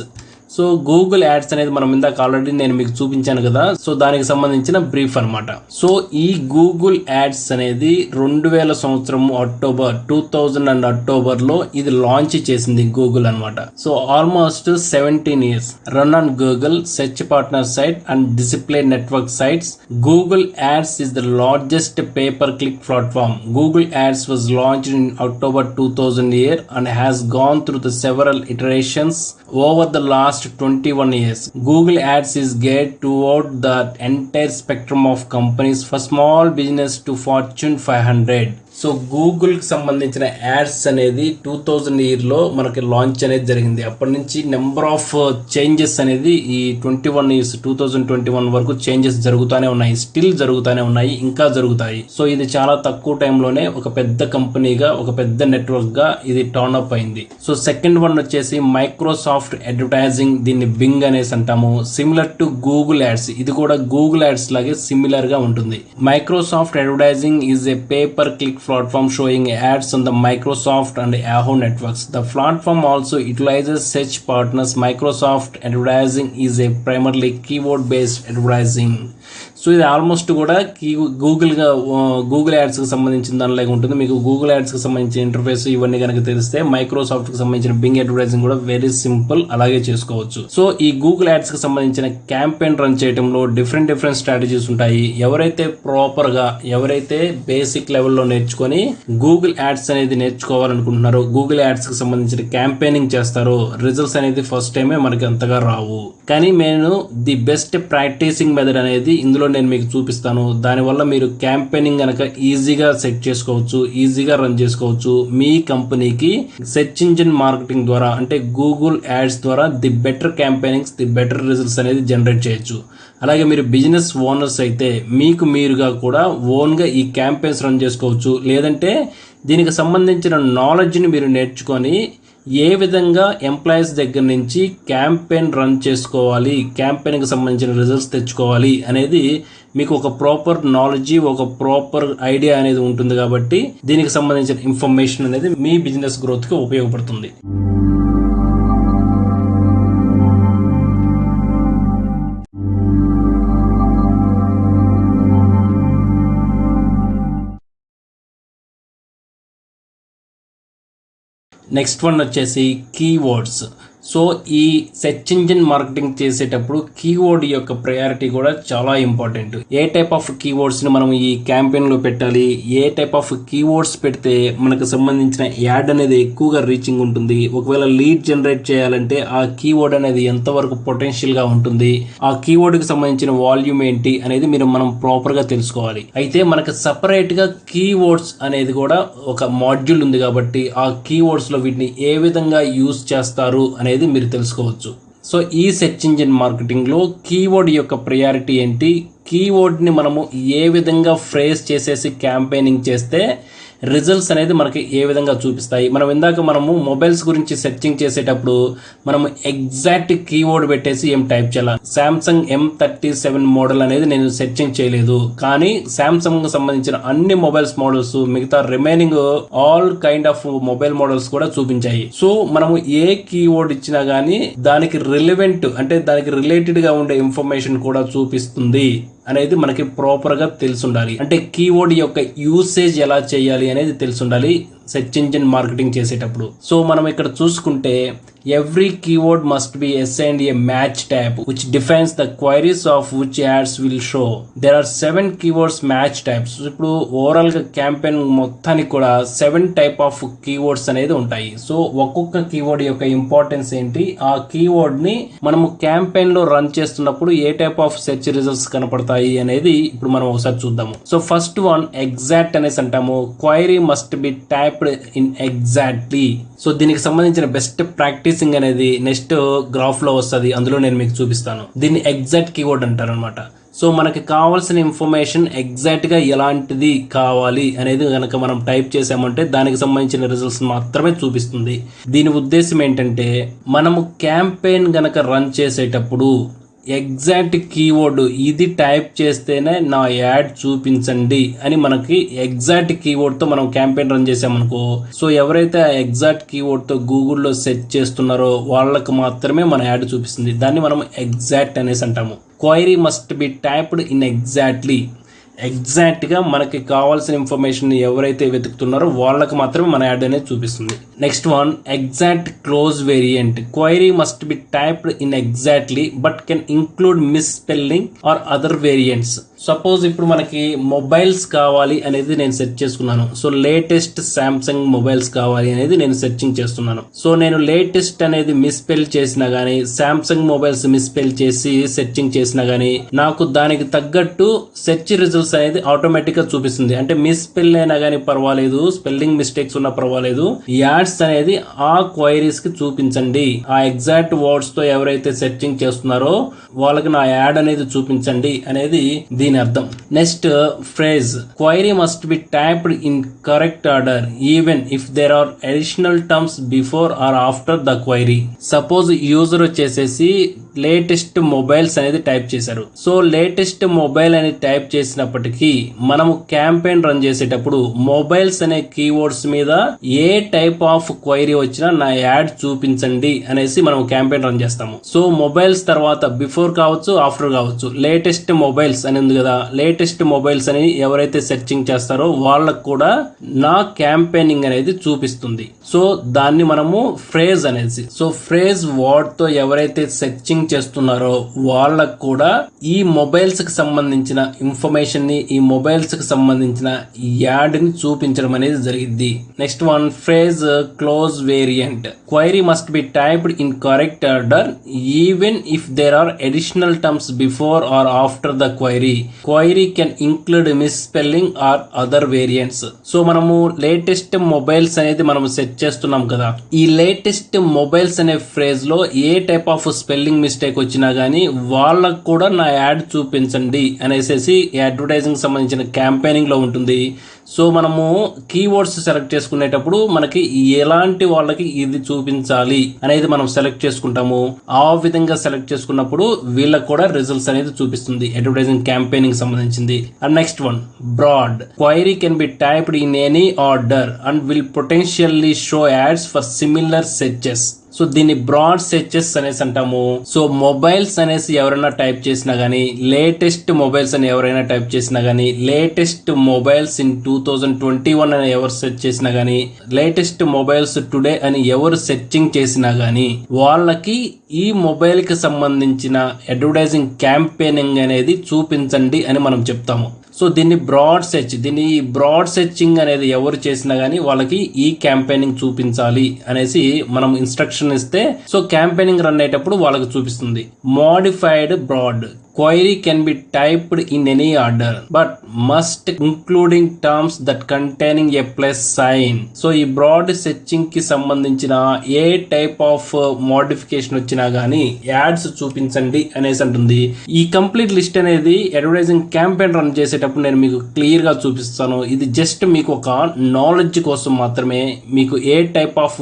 So Google ads అనేది మనం ఇందాక ఆల్రెడీ నేను మీకు చూపించాను కదా, సో దానికి సంబంధించిన బ్రీఫ్ అన్నమాట. సో ఈ గూగుల్ యాడ్స్ అనేది 2000 సంవత్సరం అక్టోబర్ లో ఇది లాంచ్ చేసింది గూగుల్ అన్నమాట. So almost 17 years run on Google search partner site and display network sites. Google ads is the largest pay-per-click platform. Google Ads was launched in October 2000 year and has gone through the several iterations over the last 21 years. Google Ads is geared toward the entire spectrum of companies, for small business to Fortune 500. So Google కి సంబంధించిన ads అనేది 2000 year లో మనకి launch అనేది జరిగింది. అప్పటి నుంచి number of changes అనేది ఈ 21 ఇయర్స్ 2021 వరకు చేంజెస్ జరుగుతూనే ఉన్నాయి, స్టిల్ జరుగుతూనే ఉన్నాయి, ఇంకా జరుగుతాయి. సో ఇది చాలా తక్కువ టైంలోనే ఒక పెద్ద కంపెనీగా, ఒక పెద్ద నెట్వర్క్ గా ఇది టర్న్ అప్ అయింది. సో సెకండ్ వన్ వచ్చేసి మైక్రోసాఫ్ట్ అడ్వర్టైజింగ్, దీన్ని బింగ్ అనేసి అంటాము. సిమిలర్ టు గూగుల్ యాడ్స్, ఇది కూడా గూగుల్ యాడ్స్ లాగే సిమిలర్ గా ఉంటుంది. Microsoft advertising is a paper click platform showing ads on the Microsoft and Yahoo networks. The platform also utilizes search partners. Microsoft advertising is a primarily keyword based advertising. So ఇది almost కూడా Google యాడ్స్కి సంబంధించిన దానిలాగా ఉంటుంది. మీకు Google యాడ్స్కి సంబంధించిన interface ఇవన్నీ కనుక తెలిస్తే మైక్రోసాఫ్ట్కి సంబంధించిన బింగ్ అడ్వర్టైజింగ్ కూడా వెరీ సింపుల్, అలాగే చేసుకోవచ్చు. సో ఈ గూగుల్ యాడ్స్కి సంబంధించిన క్యాంపెయిన్ రన్ చేయడంలో డిఫరెంట్ స్ట్రాటజీస్ ఉంటాయి. ఎవరైతే ప్రాపర్గా, ఎవరైతే బేసిక్ లెవెల్లో నేర్చుకొని గూగుల్ యాడ్స్ అనేది నేర్చుకోవాలనుకుంటున్నారో, గూగుల్ యాడ్స్కి సంబంధించిన క్యాంపెయినింగ్ చేస్తారో, రిజల్ట్స్ అనేది ఫస్ట్ టైమే మనకి అంతగా రావు. కానీ నేను ది బెస్ట్ ప్రాక్టీసింగ్ మెథడ్ అనేది ఇందులో నేను మీకు చూపిస్తాను. దానివల్ల మీరు క్యాంపెయినింగ్ కనుక ఈజీగా సెట్ చేసుకోవచ్చు, ఈజీగా రన్ చేసుకోవచ్చు. మీ కంపెనీకి సెర్చ్ ఇంజిన్ మార్కెటింగ్ ద్వారా, అంటే గూగుల్ యాడ్స్ ద్వారా the better campaignings, the better results అనేది జనరేట్ చేయొచ్చు. అలాగే మీరు బిజినెస్ ఓనర్స్ అయితే మీకు మీరుగా కూడా ఓన్గా ఈ క్యాంపెయిన్స్ రన్ చేసుకోవచ్చు. లేదంటే దీనికి సంబంధించిన నాలెడ్జ్ని మీరు నేర్చుకొని ఏ విధంగా ఎంప్లాయీస్ దగ్గర నుంచి క్యాంపెయిన్ రన్ చేసుకోవాలి, క్యాంపెయిన్కి సంబంధించిన రిజల్ట్స్ తెచ్చుకోవాలి అనేది మీకు ఒక ప్రాపర్ నాలెడ్జ్, ఒక ప్రాపర్ ఐడియా అనేది ఉంటుంది. కాబట్టి దీనికి సంబంధించిన ఇన్ఫర్మేషన్ అనేది మీ బిజినెస్ గ్రోత్కి ఉపయోగపడుతుంది. నెక్స్ట్ వన్ వచ్చేసి కీవర్డ్స్. సో ఈ సెర్చ్ ఇంజిన్ మార్కెటింగ్ చేసేటప్పుడు కీవర్డ్ యొక్క ప్రయారిటీ కూడా చాలా ఇంపార్టెంట్. ఏ టైప్ ఆఫ్ కీవర్డ్స్ని మనం ఈ క్యాంపెయిన్లో పెట్టాలి, ఏ టైప్ ఆఫ్ కీవర్డ్స్ పెడితే మనకు సంబంధించిన యాడ్ అనేది ఎక్కువగా రీచింగ్ ఉంటుంది, ఒకవేళ లీడ్ జనరేట్ చేయాలంటే ఆ కీవర్డ్ అనేది ఎంతవరకు పొటెన్షియల్గా ఉంటుంది, ఆ కీవర్డ్కి సంబంధించిన వాల్యూమ్ ఏంటి అనేది మనం ప్రాపర్గా తెలుసుకోవాలి. అయితే మనకు సపరేట్గా కీవర్డ్స్ అనేది కూడా ఒక మాడ్యూల్ ఉంది కాబట్టి ఆ కీవర్డ్స్లో వీటిని ఏ విధంగా యూజ్ చేస్తారు అనేది మీరు తెలుసుకోవచ్చు. సో ఈ సెర్చ్ ఇంజిన్ మార్కెటింగ్లో కీవర్డ్ యొక్క ప్రయారిటీ ఏంటి, కీవర్డ్ని మనము ఏ విధంగా ఫ్రేజ్ చేసేసి క్యాంపెయినింగ్ చేస్తే రిజల్ట్స్ అనేది మనకి ఏ విధంగా చూపిస్తాయి. మనము మొబైల్స్ గురించి సెర్చింగ్ చేసేటప్పుడు మనము ఎగ్జాక్ట్ కీవర్డ్ పెట్టేసి ఏం టైప్ చేయాలి. శాంసంగ్ M37 మోడల్ అనేది నేను సెర్చింగ్ చేయలేదు, కానీ శాంసంగ్ సంబంధించిన అన్ని మొబైల్స్ మోడల్స్, మిగతా remaining all kind of mobile models కూడా చూపించాయి. సో మనము ఏ కీవర్డ్ ఇచ్చినా గానీ దానికి రిలవెంట్, అంటే దానికి రిలేటెడ్ గా ఉండే ఇన్ఫర్మేషన్ కూడా చూపిస్తుంది అనేది మనకి ప్రాపర్ గా తెలుసుండాలి. అంటే కీవర్డ్ యొక్క యూసేజ్ ఎలా చేయాలి అనేది తెలుసుండాలి సెర్చ్ ఇంజిన్ మార్కెటింగ్ చేసేటప్పుడు. సో మనం ఇక్కడ చూసుకుంటే every keyword must be assigned a match type which defines the queries of which ads will show. There are 7 keywords match types. ఇప్పుడు ఓవరాల్ గా క్యాంపెయిన్ మొత్తానికి కూడా 7 టైప్ ఆఫ్ కీవర్డ్స్ అనేది ఉంటాయి. సో ఒక్కొక్క కీవర్డ్ యొక్క ఇంపార్టెన్స్ ఏంటి, ఆ కీవర్డ్ ని మనము క్యాంపెయిన్ లో రన్ చేస్తున్నప్పుడు ఏ టైప్ ఆఫ్ సెర్చ్ రిజల్ట్స్ కనపడతాయి అనేది ఇప్పుడు మనం ఒకసారి చూద్దాము. సో ఫస్ట్ వన్ ఎగ్జాక్ట్ అనేసి అంటాము. Query must be typed in exactly. So దీనికి సంబంధించిన బెస్ట్ ప్రాక్టీసింగ్ అనేది నెక్స్ట్ గ్రాఫ్ లో వస్తుంది, అందులో నేను మీకు చూపిస్తాను. దీన్ని ఎగ్జాక్ట్ కీవర్డ్ అంటారు అనమాట. సో మనకి కావాల్సిన ఇన్ఫర్మేషన్ ఎగ్జాక్ట్ గా ఎలాంటిది కావాలి అనేది కనుక మనం టైప్ చేసామంటే దానికి సంబంధించిన రిజల్ట్స్ మాత్రమే చూపిస్తుంది. దీని ఉద్దేశం ఏంటంటే మనము క్యాంపెయిన్ గనక రన్ చేసేటప్పుడు ఎగ్జాక్ట్ కీవర్డ్ ఇది టైప్ చేస్తేనే నా యాడ్ చూపించండి అని మనకి ఎగ్జాక్ట్ కీవర్డ్ తో మనం క్యాంపెయిన్ రన్ చేసామనుకో, సో ఎవరైతే ఆ ఎగ్జాక్ట్ కీవర్డ్ తో గూగుల్లో సెర్చ్ చేస్తున్నారో వాళ్ళకు మాత్రమే మన యాడ్ చూపిస్తుంది. దాన్ని మనం ఎగ్జాక్ట్ అనేసి అంటాము. Query must be typed in ఎగ్జాక్ట్గా మనకి కావాల్సిన ఇన్ఫర్మేషన్ ఎవరైతే వెతుకుతున్నారో వాళ్ళకి మాత్రమే మన యాడ్ అనేది చూపిస్తుంది. Next one, exact close variant. Query must be typed in exactly but can include miss spelling or other variants. Suppose ఇప్పుడు మనకి మొబైల్స్ కావాలి అనేది నేను సెర్చ్ చేసుకున్నాను. సో లేటెస్ట్ శాంసంగ్ మొబైల్స్ కావాలి అనేది నేను సెర్చింగ్ చేస్తున్నాను. సో నేను లేటెస్ట్ అనేది మిస్పెల్ చేసినా గానీ, శాంసంగ్ మొబైల్స్ మిస్పెల్ చేసి సెర్చింగ్ చేసినా గానీ నాకు దానికి తగ్గట్టు సెర్చ్ రిజల్ట్స్ అనేది ఆటోమేటిక్ గా చూపిస్తుంది. అంటే మిస్పెల్ అయినా గానీ పర్వాలేదు, స్పెల్లింగ్ మిస్టేక్స్ ఉన్నా పర్వాలేదు, యాడ్స్ అనేది ఆ క్వైరీస్ కి చూపించండి. ఆ ఎగ్జాక్ట్ వర్డ్స్ తో ఎవరైతే సెర్చింగ్ చేస్తున్నారో వాళ్ళకి నా యాడ్ అనేది చూపించండి అనేది దీని అర్థం. Next phrase, query must be typed in correct order even if there are additional terms before or after the query. Suppose user వచ్చేసేసి లేటెస్ట్ మొబైల్స్ అనేది టైప్ చేశారు. సో లేటెస్ట్ మొబైల్ అనేది టైప్ చేసినప్పటికీ మనము క్యాంపెయిన్ రన్ చేసేటప్పుడు mobiles అనే keywords మీద ఏ టైప్ ఆఫ్ క్వైరీ వచ్చినా నా యాడ్ చూపించండి అనేసి మనం క్యాంపెయిన్ రన్ చేస్తాము. సో మొబైల్స్ తర్వాత బిఫోర్ కావచ్చు, ఆఫ్టర్ కావచ్చు, లేటెస్ట్ మొబైల్స్ అని ఉంది కదా, లేటెస్ట్ మొబైల్స్ అని ఎవరైతే సెర్చింగ్ చేస్తారో వాళ్ళకు కూడా నా క్యాంపెయినింగ్ అనేది చూపిస్తుంది. సో దాన్ని మనము ఫ్రేజ్ అనేసి, సో ఫ్రేజ్ వర్డ్ తో ఎవరైతే సెర్చింగ్ చేస్తున్నారో వాళ్ళకు కూడా ఈ మొబైల్స్ కి సంబంధించిన ఇన్ఫర్మేషన్ ని, ఈ మొబైల్స్ కి సంబంధించిన యాడ్ ని చూపించడం అనేది జరిగింది. Next one, phrase close variant. Query must be typed in correct order even if there are additional terms before or after the query. Query can include miss spelling or other variants. So మనము latest mobiles అనేది మనం set చేస్తున్నాం కదా, ఈ latest mobiles అనే phrase లో ఏ type of spelling mistake వచ్చినా గానీ వాళ్ళకు కూడా నా యాడ్ చూపించండి అనేసి అడ్వర్టైజింగ్ సంబంధించిన క్యాంపెయినింగ్ లో ఉంటుంది. సో మనము కీవర్డ్స్ సెలెక్ట్ చేసుకునేటప్పుడు మనకి ఎలాంటి వాళ్ళకి ఇది చూపించాలి అనేది మనం సెలెక్ట్ చేసుకుంటాము. ఆ విధంగా సెలెక్ట్ చేసుకున్నప్పుడు వీళ్ళకి కూడా రిజల్ట్స్ అనేది చూపిస్తుంది అడ్వర్టైజింగ్ క్యాంపెయినింగ్ సంబంధించింది. And next one, broad. Query can be typed in any order and will potentially show ads for similar searches. So దీన్ని బ్రాడ్ సెర్చెస్ అనేసి అంటాము. సో మొబైల్స్ అనేసి ఎవరైనా టైప్ చేసినా గానీ, లేటెస్ట్ మొబైల్స్ అని ఎవరైనా టైప్ చేసినా గానీ, లేటెస్ట్ మొబైల్స్ ఇన్ 2021 అని ఎవరు సెర్చ్ చేసినా గానీ, లేటెస్ట్ మొబైల్స్ టుడే అని ఎవరు సెర్చింగ్ చేసినా గానీ వాళ్ళకి ఈ మొబైల్ కి సంబంధించిన అడ్వర్టైజింగ్ క్యాంపెయినింగ్ అనేది చూపించండి అని మనం చెప్తాము. సో దీన్ని బ్రాడ్ సెర్చ్, దీన్ని బ్రాడ్ సెర్చింగ్ అనేది ఎవరు చేసినా గానీ వాళ్ళకి ఈ క్యాంపెయినింగ్ చూపించాలి అనేసి మనం ఇన్స్ట్రక్షన్ ఇస్తే సో క్యాంపెయినింగ్ రన్ అయ్యేటప్పుడు వాళ్ళకి చూపిస్తుంది. Modified broad. Query can be typed in any order but must including terms that containing a plus sign. So ఈ బ్రాడ్ సెర్చింగ్ కి సంబంధించిన ఏ టైప్ ఆఫ్ మోడిఫికేషన్ వచ్చినా గానీ యాడ్స్ చూపించండి అనేసి అంటుంది. ఈ కంప్లీట్ లిస్ట్ అనేది అడ్వర్టైజింగ్ క్యాంపెయిన్ రన్ చేసేటప్పుడు నేను మీకు క్లియర్ గా చూపిస్తాను. ఇది జస్ట్ మీకు ఒక నాలెడ్జ్ కోసం మాత్రమే. మీకు ఏ టైప్ ఆఫ్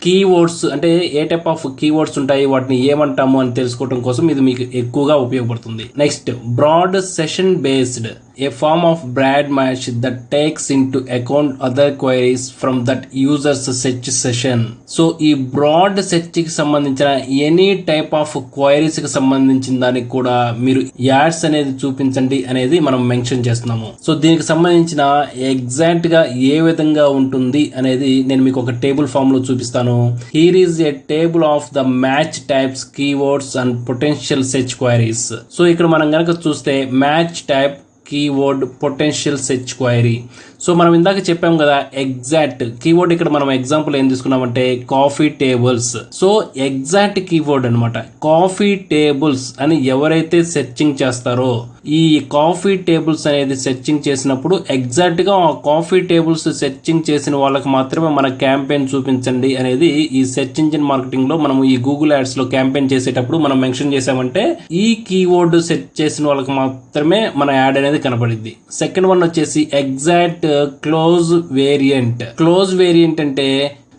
కీవర్డ్స్ అంటే ఏ టైప్ ఆఫ్ కీవర్డ్స్ ఉంటాయి, వాటిని ఏమంటాము అని తెలుసుకోవడం కోసం ఇది మీకు ఎక్కువగా ఉపయోగపడుతుంది. Next, broad session based, a form of broad match that takes into account other queries from that user's search session. So ఈ బ్రాడ్ సెర్చ్ కి సంబంధించిన ఎనీ టైప్ ఆఫ్ క్వైరీస్ కి సంబంధించిన దానికి కూడా మీరు యాడ్స్ అనేది చూపించండి అనేది మనం మెన్షన్ చేస్తున్నాము. సో దీనికి సంబంధించిన ఎగ్జాక్ట్ గా ఏ విధంగా ఉంటుంది అనేది నేను మీకు ఒక టేబుల్ ఫామ్ లో చూపిస్తాను. Here is a table of the match types, keywords and potential search queries. So ఇక్కడ మనం కనుక చూస్తే match type, keyword, potential search query. So మనం ఇందాక చెప్పాం కదా ఎగ్జాక్ట్ కీవర్డ్. ఇక్కడ మనం ఎగ్జాంపుల్ ఏం తీసుకున్నామంటే coffee tables. So exact keyword అనమాట. కాఫీ టేబుల్స్ అని ఎవరైతే సెర్చింగ్ చేస్తారో ఈ కాఫీ టేబుల్స్ అనేది సెర్చింగ్ చేసినప్పుడు ఎగ్జాక్ట్ గా ఆ కాఫీ టేబుల్స్ సెర్చింగ్ చేసిన వాళ్ళకి మాత్రమే మన క్యాంపెయిన్ చూపించండి అనేది ఈ సెర్చ్ ఇంజిన్ మార్కెటింగ్ లో మనం ఈ గూగుల్ యాడ్స్ లో క్యాంపెయిన్ చేసేటప్పుడు మనం మెన్షన్ చేసామంటే ఈ కీవర్డ్ సెర్చ్ చేసిన వాళ్ళకి మాత్రమే మన యాడ్ అనేది కనపడింది. సెకండ్ వన్ వచ్చేసి exact close variant. Close variant అంటే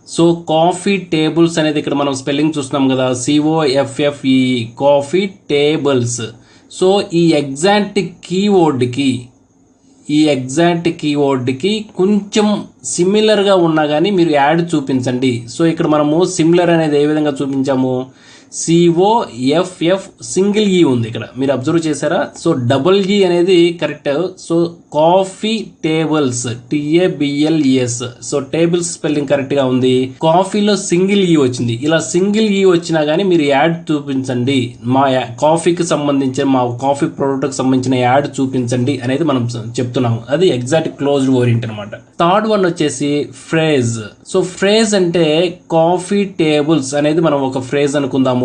సో కాఫీ టేబుల్స్ అనేది ఇక్కడ మనం స్పెల్లింగ్ చూస్తున్నాం కదా, COFFE, కాఫీ టేబుల్స్. సో ఈ ఎగ్జాక్ట్ కీవర్డ్కి కొంచెం సిమిలర్గా ఉన్నా కానీ మీరు యాడ్ చూపించండి. సో ఇక్కడ మనము సిమిలర్ అనేది ఏ విధంగా చూపించాము, COFF సింగిల్ ఈ ఉంది ఇక్కడ, మీరు అబ్జర్వ్ చేశారా? సో డబుల్ ఈ అనేది correct. So coffee tables, TABLES. So tables spelling correct గా ఉంది. కాఫీలో సింగిల్ ఈ వచ్చింది. ఇలా సింగిల్ ఈ వచ్చినా కానీ మీరు యాడ్ చూపించండి, మా కాఫీకి సంబంధించిన, మా కాఫీ ప్రోడక్ట్ సంబంధించిన యాడ్ చూపించండి అనేది మనం చెప్తున్నాము. అది ఎగ్జాక్ట్ క్లోజ్డ్ ఓరియంట్ అనమాట. థర్డ్ వన్ వచ్చేసి ఫ్రేజ్. సో ఫ్రేజ్ అంటే కాఫీ టేబుల్స్ అనేది మనం ఒక ఫ్రేజ్ అనుకుందాము.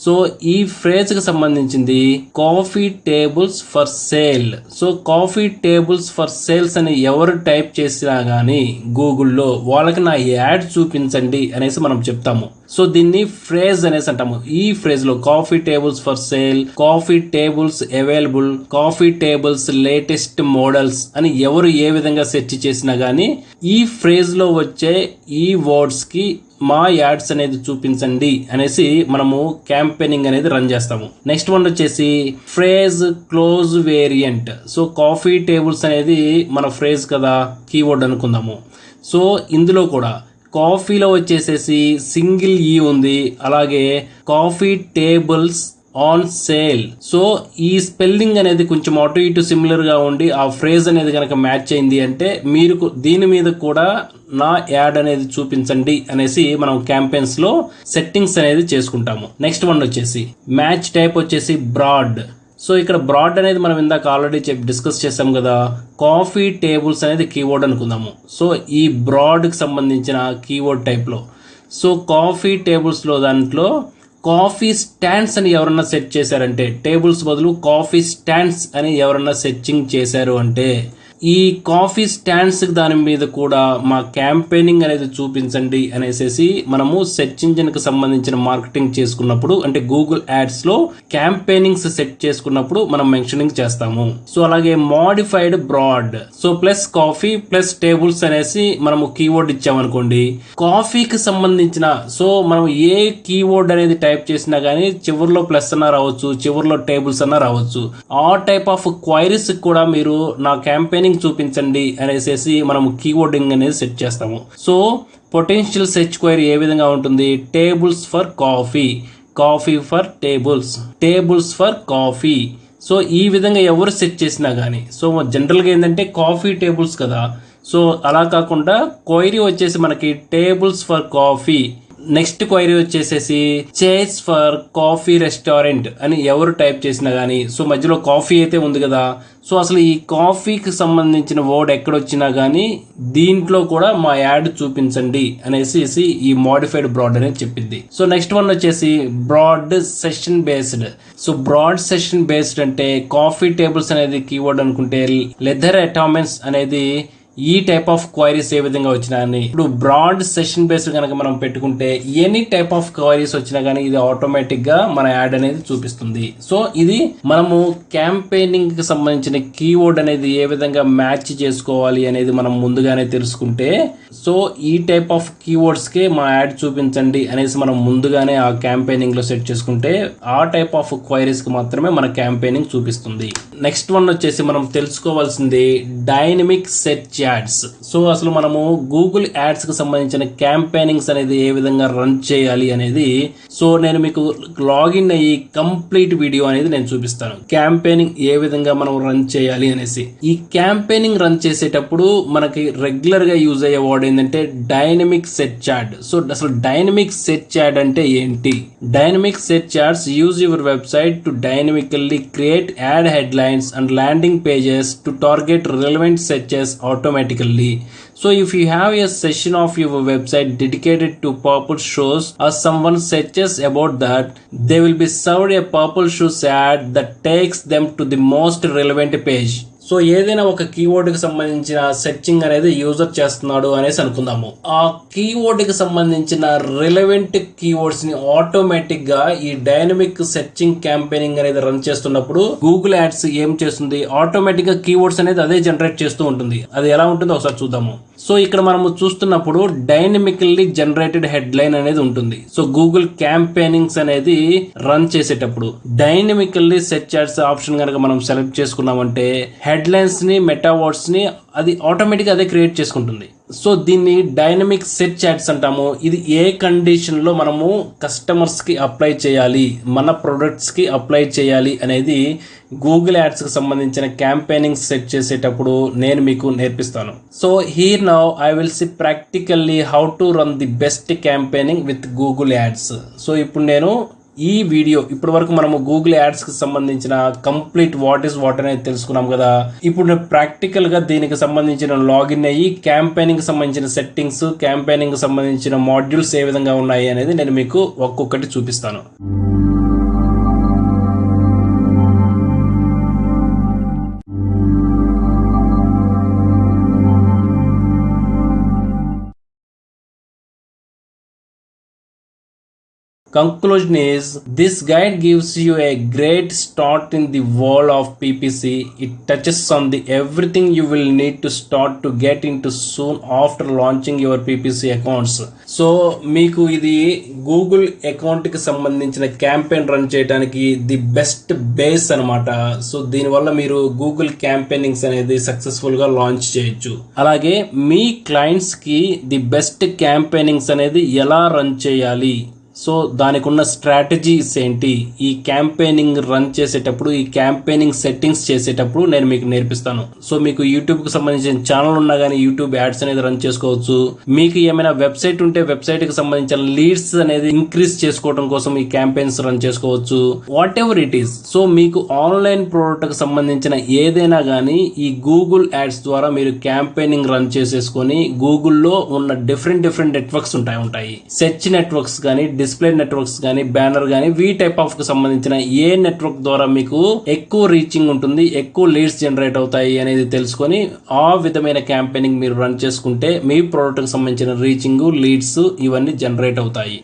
సో ఈ ఫ్రేజ్ కి సంబంధించింది coffee tables for sale. So coffee tables for sales అని ఎవరు టైప్ చేసినా గానీ గూగుల్లో వాళ్ళకి నా యాడ్ చూపించండి అనేసి మనం చెప్తాము. సో దీన్ని ఫ్రేజ్ అనేసి అంటాము. ఈ ఫ్రేజ్ లో coffee tables for sale, coffee tables available, coffee tables latest models అని ఎవరు ఏ విధంగా సెర్చ్ చేసినా గానీ ఈ ఫ్రేజ్ లో వచ్చే ఈ వర్డ్స్ కి మా యాడ్స్ అనేది చూపించండి అనేసి మనము క్యాంపెయినింగ్ అనేది రన్ చేస్తాము. నెక్స్ట్ వన్ వచ్చేసి phrase close variant. So coffee tables అనేది మన ఫ్రేజ్ కదా, కీవర్డ్ అనుకుందాము. సో ఇందులో కూడా కాఫీలో వచ్చేసేసి సింగిల్ ఈ ఉంది, అలాగే coffee tables on sale. So ఈ స్పెల్లింగ్ అనేది కొంచెం అటు ఇటు సిమిలర్ గా ఉండి ఆ ఫ్రేజ్ అనేది కనుక మ్యాచ్ అయింది అంటే మీరు దీని మీద కూడా నా యాడ్ అనేది చూపించండి అనేసి మనం క్యాంపెయిన్స్ లో సెట్టింగ్స్ అనేది చేసుకుంటాము. నెక్స్ట్ వన్ వచ్చేసి మ్యాచ్ టైప్ వచ్చేసి బ్రాడ్. సో ఇక్కడ బ్రాడ్ అనేది మనం ఇందాక ఆల్రెడీ డిస్కస్ చేసాం కదా, కాఫీ టేబుల్స్ అనేది కీవర్డ్ అనుకుందాము. సో ఈ బ్రాడ్ కి సంబంధించిన కీవర్డ్ టైప్ లో, సో కాఫీ టేబుల్స్ లో దాంట్లో కాఫీ స్టాండ్స్ అని ఎవరన్నా సెట్ చేశారంటే, టేబుల్స్ బదులు కాఫీ స్టాండ్స్ అని ఎవరన్నా సెర్చింగ్ చేశారు అంటే ఈ కాఫీ స్టాండ్స్ దాని మీద కూడా మా క్యాంపెయినింగ్ అనేది చూపించండి అనేసి మనము సెర్చ్ ఇంజిన్ కి సంబంధించిన మార్కెటింగ్ చేసుకున్నప్పుడు, అంటే గూగుల్ యాడ్స్ లో క్యాంపెయినింగ్స్ సెట్ చేసుకున్నప్పుడు మనం మెన్షనింగ్ చేస్తాము. సో అలాగే modified broad. So plus coffee plus tables అనేసి మనము కీవర్డ్ ఇచ్చామనుకోండి, కాఫీకి సంబంధించిన, సో మనం ఏ కీవర్డ్ అనేది టైప్ చేసినా గానీ చివరిలో ప్లస్ అన్నా రావచ్చు, చివరిలో టేబుల్స్ అన్నా రావచ్చు. ఆ టైప్ ఆఫ్ క్వైరీస్ కూడా మీరు నా క్యాంపెయినింగ్ చూపించండి అనేసి మనం కీవర్డింగ్ అనేది సెట్ చేస్తాము. సో పొటెన్షియల్ సెర్చ్ క్వైరీ ఏ విధంగా ఉంటుంది, tables for coffee, coffee for tables, tables for coffee. So ఈ విధంగా ఎవరు సెట్ చేసినా కానీ, సో జనరల్గా ఏంటంటే కాఫీ టేబుల్స్ కదా, సో అలా కాకుండా క్వైరీ వచ్చేసి మనకి tables for coffee. Next query వచ్చేసేసి చైర్స్ ఫర్ కాఫీ రెస్టారెంట్ అని ఎవరు టైప్ చేసినా గానీ, సో మధ్యలో కాఫీ అయితే ఉంది కదా, సో అసలు ఈ కాఫీకి సంబంధించిన వర్డ్ ఎక్కడొచ్చినా కానీ దీంట్లో కూడా మా యాడ్ చూపించండి అనేసి ఈ మోడిఫైడ్ బ్రాడ్ అనేది చెప్పింది. సో నెక్స్ట్ వన్ వచ్చేసి broad session based. So broad session based అంటే కాఫీ టేబుల్స్ అనేది కీవర్డ్ అనుకుంటే లెదర్ అటామెంట్స్ అనేది ఈ టైప్ ఆఫ్ క్వైరీస్ ఏ విధంగా వచ్చినా అని. ఇప్పుడు బ్రాడ్ సెషన్ బేస్డ్ కనుక మనం పెట్టుకుంటే ఎనీ టైప్ ఆఫ్ క్వైరీస్ వచ్చినా కానీ ఇది ఆటోమేటిక్ గా మన యాడ్ అనేది చూపిస్తుంది. సో ఇది మనము క్యాంపెయినింగ్ కి సంబంధించిన కీవర్డ్ అనేది ఏ విధంగా మ్యాచ్ చేసుకోవాలి అనేది మనం ముందుగానే తెలుసుకుంటే, సో ఈ టైప్ ఆఫ్ కీవర్డ్స్ కి మా యాడ్ చూపించండి అనేసి మనం ముందుగానే ఆ క్యాంపెయినింగ్ లో సెట్ చేసుకుంటే ఆ టైప్ ఆఫ్ క్వైరీస్ కి మాత్రమే మన క్యాంపెయినింగ్ చూపిస్తుంది. నెక్స్ట్ వన్ వచ్చేసి మనం తెలుసుకోవాల్సింది డైనమిక్ సెర్చ్ యాడ్స్. సో అసలు మనము గూగుల్ యాడ్స్ కి సంబంధించిన క్యాంపెయినింగ్స్ అనేది ఏ విధంగా రన్ చేయాలి అనేది, సో నేను మీకు లాగిన్ అయ్యి కంప్లీట్ వీడియో అనేది నేను చూపిస్తాను, క్యాంపెయినింగ్ ఏ విధంగా మనం రన్ చేయాలి అనేసి. ఈ క్యాంపెయినింగ్ రన్ చేసేటప్పుడు మనకి రెగ్యులర్ గా యూజ్ అయ్యే వర్డ్ ఏంటంటే డైనమిక్ సెర్చ్ యాడ్. సో అసలు డైనమిక్ సెర్చ్ యాడ్ అంటే ఏంటి? Dynamic search ads use your website to dynamically create add headlines and landing pages to target relevant searches automatically. So if you have a section of your website dedicated to purple shoes or someone searches about that, they will be served a purple shoes ad that takes them to the most relevant page. So ఏదైనా ఒక keyword కి సంబంధించిన searching అనేది user చేస్తున్నాడు అనేసి అనుకుందాము. ఆ keyword కి సంబంధించిన రిలవెంట్ కీవర్డ్స్ ని ఆటోమేటిక్ గా ఈ డైనమిక్ సెర్చింగ్ క్యాంపెయినింగ్ అనేది రన్ చేస్తున్నప్పుడు గూగుల్ యాడ్స్ ఏం చేస్తుంది, ఆటోమేటిక్ గా కీవర్డ్స్ అనేది అదే జనరేట్ చేస్తూ ఉంటుంది. అది ఎలా ఉంటుందో ఒకసారి చూద్దాము. సో ఇక్కడ మనము చూస్తున్నప్పుడు డైనమికల్లీ జనరేటెడ్ హెడ్ లైన్ అనేది ఉంటుంది. సో గూగుల్ క్యాంపెయినింగ్స్ అనేది రన్ చేసేటప్పుడు డైనమికల్లీ సెర్చ్ యాడ్స్ ఆప్షన్ కనుక మనం సెలెక్ట్ చేసుకున్నామంటే హెడ్ లైన్స్ ని, మెటా వర్డ్స్ ని అది ఆటోమేటిక్ అదే క్రియేట్ చేసుకుంటుంది. సో దీన్ని డైనమిక్ సెర్చ్ యాడ్స్ అంటాము. ఇది ఏ కండిషన్ లో మనము కస్టమర్స్ కి అప్లై చేయాలి, మన ప్రొడక్ట్స్ కి అప్లై చేయాలి అనేది గూగుల్ యాడ్స్ కి సంబంధించిన క్యాంపెయినింగ్ సెట్ చేసేటప్పుడు నేను మీకు నేర్పిస్తాను. So here now I will see practically how to run the best campaigning with Google ads. So ఇప్పుడు నేను ఈ వీడియో ఇప్పటి వరకు మనము గూగుల్ యాడ్స్ కి సంబంధించిన కంప్లీట్ వాట్ ఈస్ వాట్ అనేది తెలుసుకున్నాం కదా. ఇప్పుడు నేను ప్రాక్టికల్ గా దీనికి సంబంధించిన లాగిన్ అయ్యి క్యాంపెయినింగ్ సంబంధించిన సెట్టింగ్స్, క్యాంపెయినింగ్ సంబంధించిన మాడ్యూల్స్ ఏ విధంగా ఉన్నాయి అనేది నేను మీకు ఒక్కొక్కటి చూపిస్తాను. Conclusion is, this guide gives you a great start in the world of PPC. It touches on the everything you will need to start to get into soon after launching your PPC accounts. So మీకు ఇది Google account కి సంబంధించిన campaign run చేయడానికి the best base అనమాట. So దీనివల్ల మీరు Google campaignings అనేది successful గా లాంచ్ చేయొచ్చు. అలాగే మీ క్లయింట్స్ కి ది బెస్ట్ క్యాంపెయినింగ్స్ అనేది ఎలా రన్ చేయాలి, సో దానికి ఉన్న స్ట్రాటజీస్ ఏంటి, ఈ క్యాంపెయినింగ్ రన్ చేసేటప్పుడు, ఈ క్యాంపెయినింగ్ సెట్టింగ్స్ చేసేటప్పుడు నేను మీకు నేర్పిస్తాను. సో మీకు యూట్యూబ్ కి సంబంధించిన ఛానల్ ఉన్నా కానీ యూట్యూబ్ యాడ్స్ అనేది రన్ చేసుకోవచ్చు. మీకు ఏమైనా వెబ్సైట్ ఉంటే వెబ్సైట్ కి సంబంధించిన లీడ్స్ అనేది ఇంక్రీజ్ చేసుకోవడం కోసం ఈ క్యాంపెయిన్స్ రన్ చేసుకోవచ్చు. What ever it is. So మీకు ఆన్లైన్ ప్రోడక్ట్ కి సంబంధించిన ఏదైనా కానీ ఈ గూగుల్ యాడ్స్ ద్వారా మీరు క్యాంపెయినింగ్ రన్ చేసేసుకొని గూగుల్లో ఉన్న డిఫరెంట్ నెట్వర్క్స్ ఉంటాయి. సెర్చ్ నెట్వర్క్స్ కానీ, డిస్ప్లే నెట్వర్క్స్ కానీ, బ్యానర్ కానీ, వీ టైప్ ఆఫ్ కి సంబంధించిన ఏ నెట్వర్క్ ద్వారా మీకు ఎక్కువ రీచింగ్ ఉంటుంది, ఎక్కువ లీడ్స్ జనరేట్ అవుతాయి అనేది తెలుసుకొని ఆ విధమైన క్యాంపెయినింగ్ మీరు రన్ చేసుకుంటే మీ ప్రోడక్ట్ కి సంబంధించిన రీచింగ్, లీడ్స్ ఇవన్నీ జనరేట్ అవుతాయి.